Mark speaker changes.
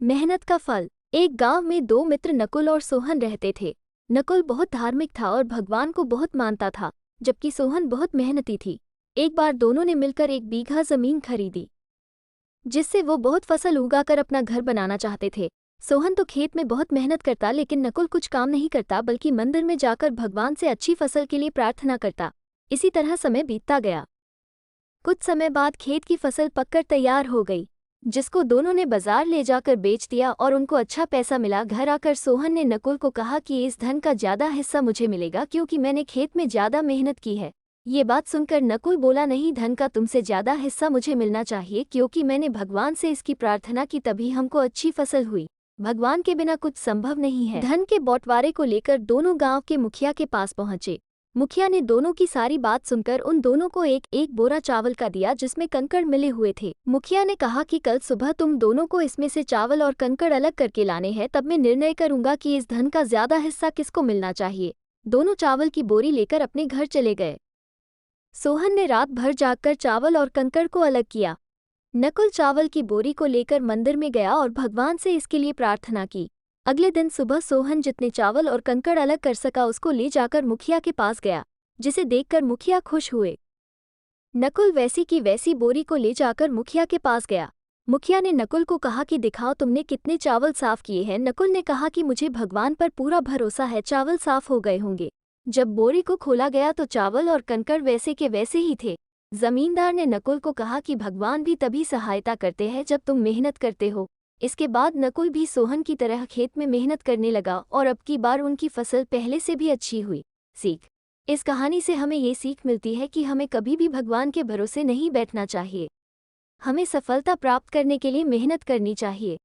Speaker 1: मेहनत का फल। एक गांव में दो मित्र नकुल और सोहन रहते थे। नकुल बहुत धार्मिक था और भगवान को बहुत मानता था, जबकि सोहन बहुत मेहनती थी। एक बार दोनों ने मिलकर 1 बीघा जमीन खरीदी, जिससे वो बहुत फसल उगाकर अपना घर बनाना चाहते थे। सोहन तो खेत में बहुत मेहनत करता, लेकिन नकुल कुछ काम नहीं करता बल्कि मंदिर में जाकर भगवान से अच्छी फसल के लिए प्रार्थना करता। इसी तरह समय बीतता गया। कुछ समय बाद खेत की फसल पककर तैयार हो गई, जिसको दोनों ने बाजार ले जाकर बेच दिया और उनको अच्छा पैसा मिला। घर आकर सोहन ने नकुल को कहा कि इस धन का ज्यादा हिस्सा मुझे मिलेगा, क्योंकि मैंने खेत में ज्यादा मेहनत की है। ये बात सुनकर नकुल बोला, नहीं, धन का तुमसे ज्यादा हिस्सा मुझे मिलना चाहिए, क्योंकि मैंने भगवान से इसकी प्रार्थना की, तभी हमको अच्छी फसल हुई। भगवान के बिना कुछ संभव नहीं है। धन के बंटवारे को लेकर दोनों गांव के मुखिया के पास पहुंचे। मुखिया ने दोनों की सारी बात सुनकर उन दोनों को एक एक बोरा चावल का दिया, जिसमें कंकड़ मिले हुए थे। मुखिया ने कहा कि कल सुबह तुम दोनों को इसमें से चावल और कंकड़ अलग करके लाने हैं, तब मैं निर्णय करूंगा कि इस धन का ज्यादा हिस्सा किसको मिलना चाहिए। दोनों चावल की बोरी लेकर अपने घर चले गए। सोहन ने रात भर जागकर चावल और कंकड़ को अलग किया। नकुल चावल की बोरी को लेकर मंदिर में गया और भगवान से इसके लिए प्रार्थना की। अगले दिन सुबह सोहन जितने चावल और कंकड़ अलग कर सका उसको ले जाकर मुखिया के पास गया, जिसे देखकर मुखिया खुश हुए। नकुल वैसी की वैसी बोरी को ले जाकर मुखिया के पास गया। मुखिया ने नकुल को कहा कि दिखाओ तुमने कितने चावल साफ किए हैं। नकुल ने कहा कि मुझे भगवान पर पूरा भरोसा है, चावल साफ हो गए होंगे। जब बोरी को खोला गया तो चावल और कंकड़ वैसे के वैसे ही थे। जमींदार ने नकुल को कहा कि भगवान भी तभी सहायता करते हैं जब तुम मेहनत करते हो। इसके बाद नकुल भी सोहन की तरह खेत में मेहनत करने लगा और अब की बार उनकी फसल पहले से भी अच्छी हुई। सीख। इस कहानी से हमें ये सीख मिलती है कि हमें कभी भी भगवान के भरोसे नहीं बैठना चाहिए। हमें सफलता प्राप्त करने के लिए मेहनत करनी चाहिए।